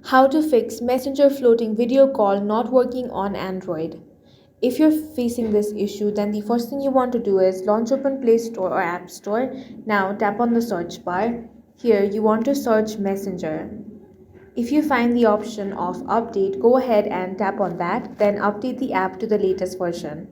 How to fix Messenger floating video call not working on Android. If you're facing this issue, then the first thing you want to do is launch open Play Store or App Store. Now tap on the search bar. Here you want to search Messenger. If you find the option of update, go ahead and tap on that, then update the app to the latest version.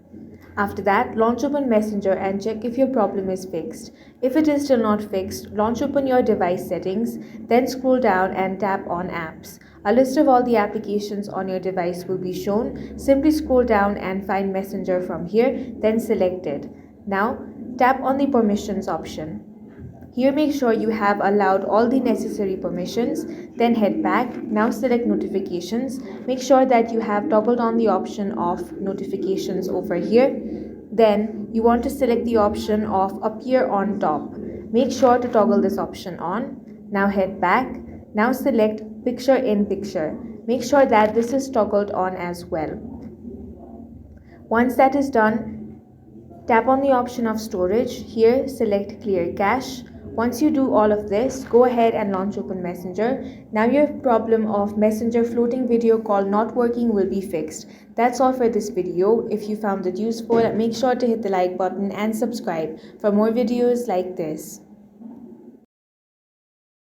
After that, launch open Messenger and check if your problem is fixed. If it is still not fixed, launch open your device settings, then scroll down and tap on apps. A list of all the applications on your device will be shown. Simply scroll down and find Messenger from here, then select it. Now, tap on the permissions option. Here make sure you have allowed all the necessary permissions, then head back. Now select notifications. Make sure that you have toggled on the option of notifications over here. Then you want to select the option of appear on top. Make sure to toggle this option on. Now head back. Now select picture in picture. Make sure that this is toggled on as well. Once that is done, tap on the option of storage. Here select clear cache. Once you do all of this, go ahead and launch open Messenger. Now your problem of Messenger floating video call not working will be fixed. That's all for this video. If you found it useful, make sure to hit the like button and subscribe for more videos like this.